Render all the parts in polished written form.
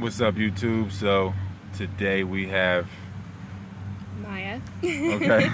What's up, YouTube? So today we have Maya. Okay.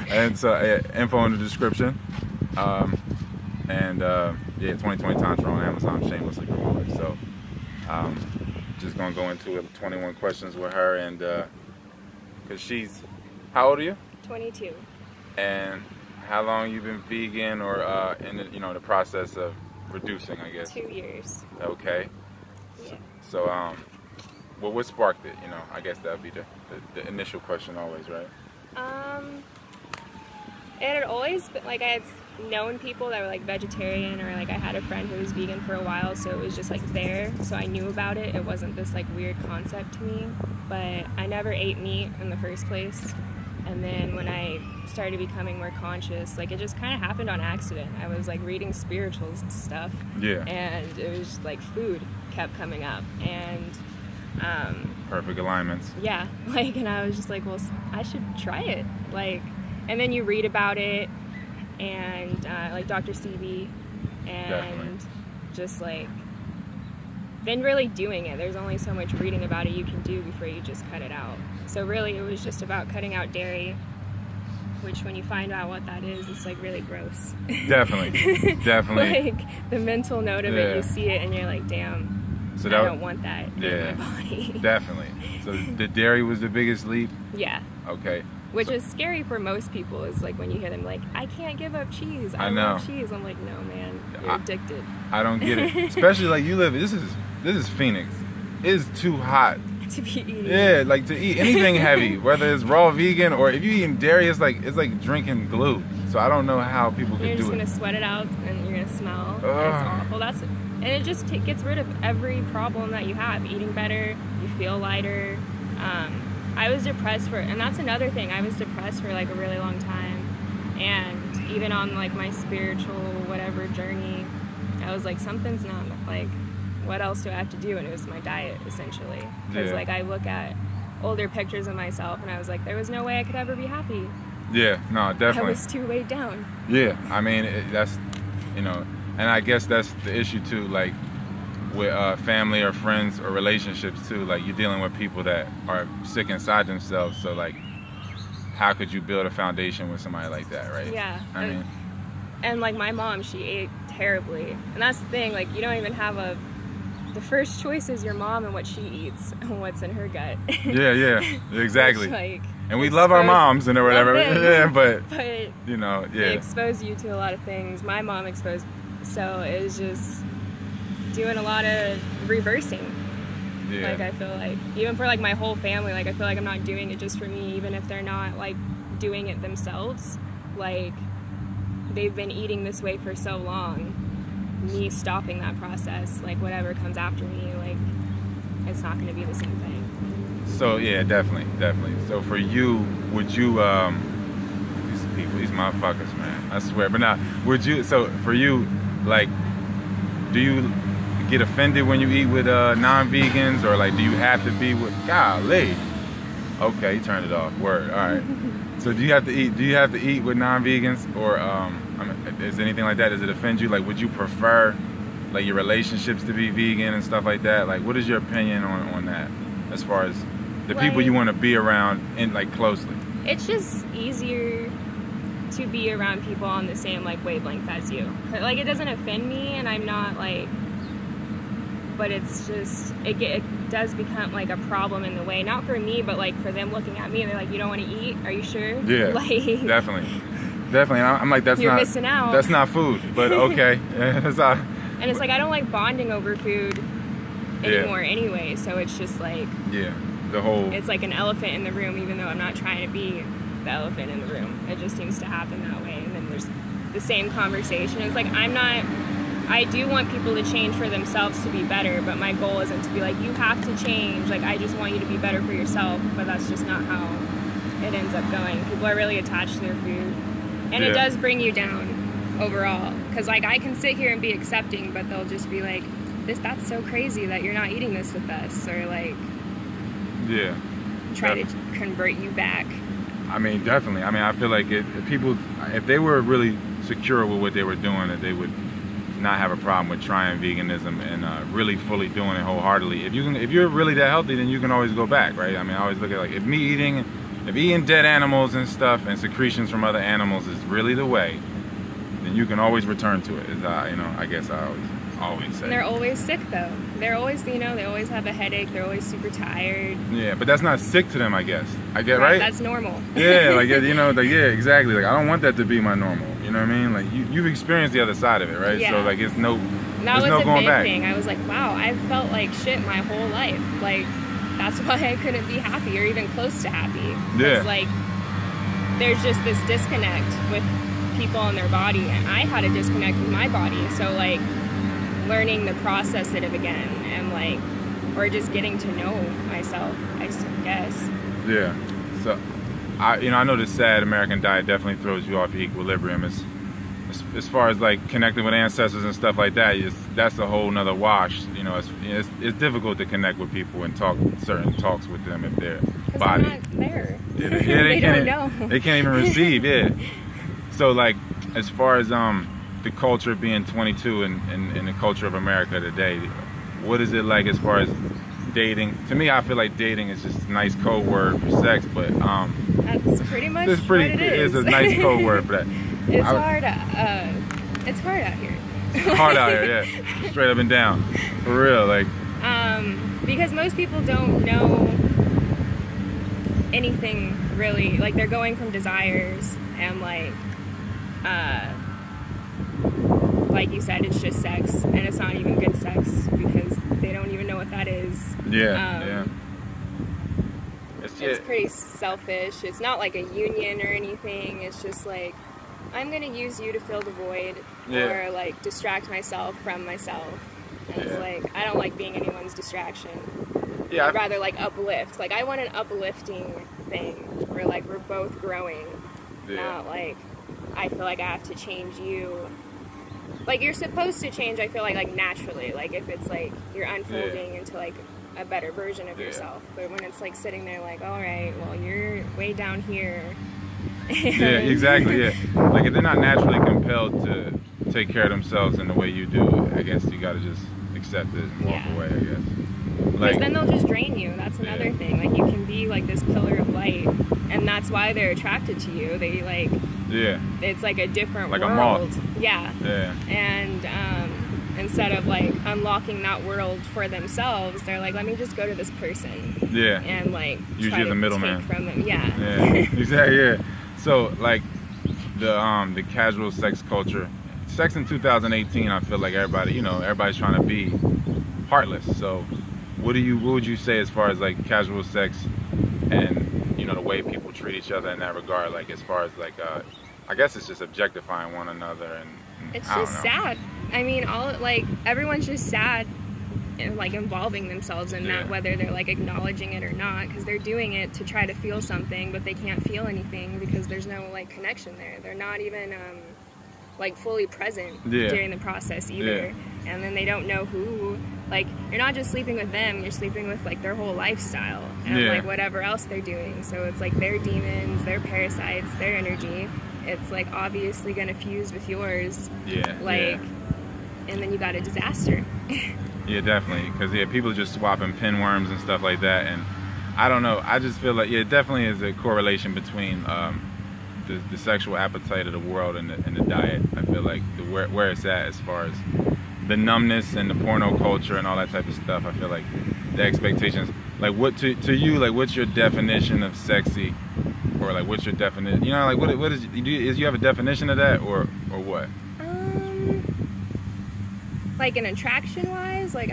And so info in the description. Yeah, 2020 Tantra on Amazon, shamelessly promoted. So just gonna go into it, 21 questions with her, and because she's, how old are you? 22. And how long you been vegan, or in the, the process of reducing, I guess? 2 years. Okay. Yeah. So well, what sparked it? I guess that would be the initial question always, right? It had always been, like, I had known people that were like vegetarian, or like I had a friend who was vegan for a while, so it was just like there, so I knew about it. It wasn't this like weird concept to me, but I never ate meat in the first place. And then when I started becoming more conscious, like, it just kind of happened on accident. I was like reading spirituals and stuff, yeah, and it was just, like, food kept coming up, and perfect alignments. Yeah, like, and I was just like, well, I should try it, like. And then you read about it, and like Dr. CB, and Definitely. just like then really doing it. There's only so much reading about it you can do before you just cut it out. So really it was just about cutting out dairy, which when you find out what that is, it's like really gross. Definitely. Definitely. Like the mental note of it, you see it and you're like, damn, so I don't want that in my body. Definitely. So the dairy was the biggest leap? Yeah. Okay. Which is scary for most people, is like when you hear them like, I can't give up cheese. I love cheese. I'm like, no, man, you're addicted. I don't get it. Especially like you live, this is Phoenix. It's too hot to be eating. Yeah, like to eat anything heavy, whether it's raw vegan or if you eating dairy, it's like drinking glue. So I don't know how people can do it. You're just gonna sweat it out and you're gonna smell. It's awful. And it just gets rid of every problem that you have. Eating better, you feel lighter. I was depressed and that's another thing, I was depressed for like a really long time, and even on like my spiritual whatever journey, I was like, something's not, like, what else do I have to do? And it was my diet, essentially, because like I look at older pictures of myself and I was like, there was no way I could ever be happy. Yeah, no, definitely. I was too weighed down. Yeah, I mean, that's, and I guess that's the issue too, like with family or friends or relationships too. Like, you're dealing with people that are sick inside themselves, so like, how could you build a foundation with somebody like that, right? Yeah. I mean, and like my mom, she ate terribly, and that's the thing, like, you don't even have the first choice is your mom and what she eats and what's in her gut. Yeah, exactly. Which, like, and we love our moms and whatever. Yeah, but they yeah, expose you to a lot of things. My mom exposed, so it was just doing a lot of reversing. Yeah. Like, I feel like even for like my whole family, like, I feel like I'm not doing it just for me, even if they're not like doing it themselves. Like, they've been eating this way for so long. Me stopping that process, like, whatever comes after me, like, it's not going to be the same thing. So yeah, definitely. So for you, would you these people, these motherfuckers, man, I swear. But now, would you? So for you, like, do you get offended when you eat with non-vegans, or like, do you have to be with? Golly. Okay, you turned it off. Word. All right. So do you have to eat with non-vegans, or I mean, is anything like that? Does it offend you? Like, would you prefer like your relationships to be vegan and stuff like that? Like, what is your opinion on that, as far as the people you want to be around and like closely? It's just easier to be around people on the same like wavelength as you. Like, it doesn't offend me, and I'm not like, but it's just, it does become like a problem in the way, not for me, but like for them looking at me and they're like, you don't want to eat? Are you sure? Yeah, like, definitely. I'm like, you're missing out. That's not food, but okay. That's not. And it's like, I don't like bonding over food anymore anyway, so it's just like, it's like an elephant in the room, even though I'm not trying to be the elephant in the room. It just seems to happen that way, and then there's the same conversation. It's like, I do want people to change for themselves to be better, but my goal isn't to be like, you have to change. Like, I just want you to be better for yourself, but that's just not how it ends up going. People are really attached to their food, and it does bring you down overall. Because like, I can sit here and be accepting, but they'll just be like, that's so crazy that you're not eating this with us, or like, try to convert you back. I mean, definitely. I mean, I feel like if they were really secure with what they were doing, that they would not have a problem with trying veganism and really fully doing it wholeheartedly. If you're really that healthy, then you can always go back, right? I mean, I always look at like if eating dead animals and stuff and secretions from other animals is really the way, then you can always return to it. I guess I always say. And they're always sick though. They're always, they always have a headache. They're always super tired. Yeah, but that's not sick to them, I guess. I get right. That's normal. Yeah, like yeah, exactly. Like I don't want that to be my normal. You know what I mean? Like you've experienced the other side of it, right? Yeah. So like it's no. That was no a going big back. thing. I was like, wow, I've felt like shit my whole life. Like that's why I couldn't be happy or even close to happy. Yeah. Like there's just this disconnect with people and their body, and I had a disconnect with my body. So like learning to process it again, and like, or just getting to know myself, I guess. Yeah. So I know the sad American diet definitely throws you off your equilibrium. As far as like connecting with ancestors and stuff like that, that's a whole nother wash. It's difficult to connect with people and talk certain talks with them if their body. They're not there. Yeah, they don't know. They can't even receive. Yeah. So like, as far as the culture being 22 and the culture of America today, what is it like as far as dating? To me, I feel like dating is just a nice code word for sex, but that's pretty much what it is. It's a nice code word for that. It's hard out here. It's hard out here, yeah. Straight up and down. For real, like. Because most people don't know anything really. Like they're going from desires and like you said, it's just sex, and it's not even good sex because they don't even know what that is. Yeah, It's pretty selfish. It's not like a union or anything. It's just like, I'm gonna use you to fill the void, or like distract myself from myself. And it's like, I don't like being anyone's distraction. Yeah, I'd rather like uplift. Like I want an uplifting thing where like we're both growing, not like I feel like I have to change you. Like you're supposed to change, I feel like naturally. Like if it's like you're unfolding into like a better version of yourself. But when it's like sitting there like, all right, well you're way down here. Yeah, exactly, yeah. Like if they're not naturally compelled to take care of themselves in the way you do, I guess you gotta just accept it and walk away, I guess. Because then they'll just drain you. That's another thing. Like you can be like this pillar of light, and that's why they're attracted to you. They like, it's like a different like world. A moth. Yeah. And instead of like unlocking that world for themselves, they're like, let me just go to this person. Yeah. And like use try you as a to middleman. take from them. Yeah. Exactly. Yeah. So like the casual sex culture, sex in 2018, I feel like everybody's trying to be heartless. So what would you say as far as like casual sex and the way people treat each other in that regard? Like as far as like I guess it's just objectifying one another and it's just sad. I mean, everyone's just sad and like involving themselves in that, whether they're like acknowledging it or not, because they're doing it to try to feel something, but they can't feel anything because there's no like connection there. They're not even like fully present during the process either. And then they don't know who, like you're not just sleeping with them, you're sleeping with like their whole lifestyle and like whatever else they're doing. So it's like their demons, their parasites, their energy, it's like obviously gonna fuse with yours. And then you got a disaster. Yeah, definitely, because people are just swapping pinworms and stuff like that, and I don't know, I just feel like it definitely is a correlation between the sexual appetite of the world and the diet. I feel like where it's at as far as the numbness and the porno culture and all that type of stuff. I feel like the expectations, like what to you, like what's your definition of sexy, or like what's your definition? Like what is you have a definition of that, or what? Like an attraction wise, like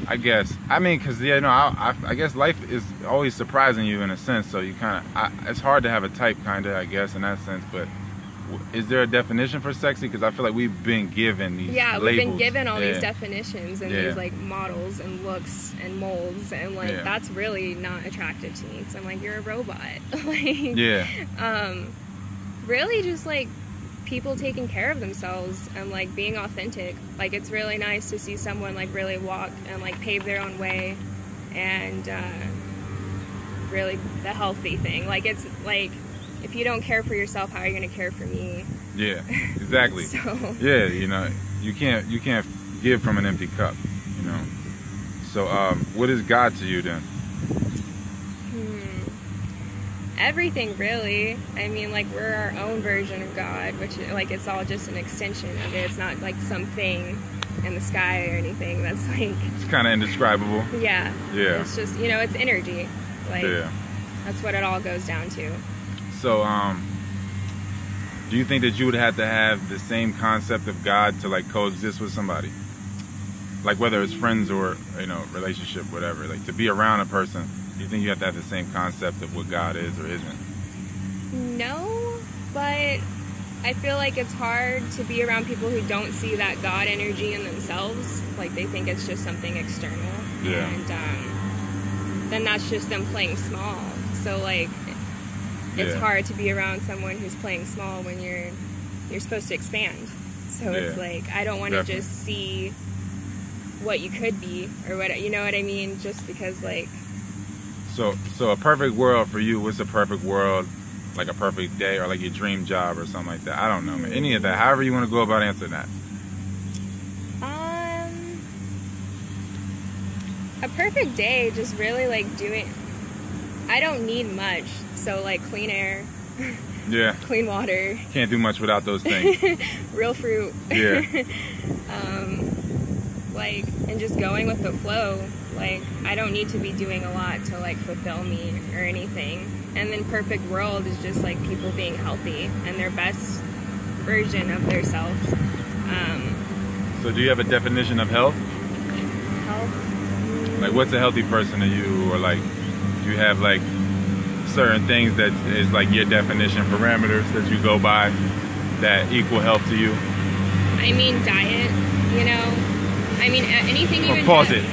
I guess. I mean, because I guess life is always surprising you in a sense. So you kind of, it's hard to have a type, kind of, I guess, in that sense. But is there a definition for sexy? Because I feel like we've been given these labels. We've been given all these definitions and these like models and looks and molds, and like that's really not attractive to me. Because I'm like, you're a robot. Really, just like people taking care of themselves and like being authentic. Like it's really nice to see someone like really walk and like pave their own way, and really the healthy thing. Like it's like, if you don't care for yourself, how are you going to care for me? Yeah, exactly. So. Yeah, you know, you can't give from an empty cup, you know. So, what is God to you then? Everything, really. I mean, like, we're our own version of God, which, like, it's all just an extension of it. It's not like something in the sky or anything that's like... It's kind of indescribable. Yeah. Yeah. It's just, you know, it's energy. Like, yeah. That's what it all goes down to. So, do you think that you would have to have the same concept of God to, like, coexist with somebody? Like, whether it's friends or, you know, relationship, whatever. Like, to be around a person, do you think you have to have the same concept of what God is or isn't? No, but I feel like it's hard to be around people who don't see that God energy in themselves. Like, they think it's just something external. Yeah. And then that's just them playing small. So, like, it's hard to be around someone who's playing small when you're supposed to expand. So it's like, I don't want to just see what you could be, or what, you know what I mean? Just because, like... So a perfect world for you, what's a perfect world? Like a perfect day, or like your dream job or something like that? I don't know, man. Any of that, however you want to go about answering that. A perfect day, just really like doing... I don't need much, so like clean air, yeah, clean water. Can't do much without those things. Real fruit. Yeah. Like, and just going with the flow. Like, I don't need to be doing a lot to like fulfill me or anything. And then perfect world is just like people being healthy and their best version of themselves. So do you have a definition of health? Health? Like, what's a healthy person to you? Or like, do you have like certain things that is like your definition, parameters that you go by that equal health to you? I mean, diet, you know? I mean, anything even... Pause it.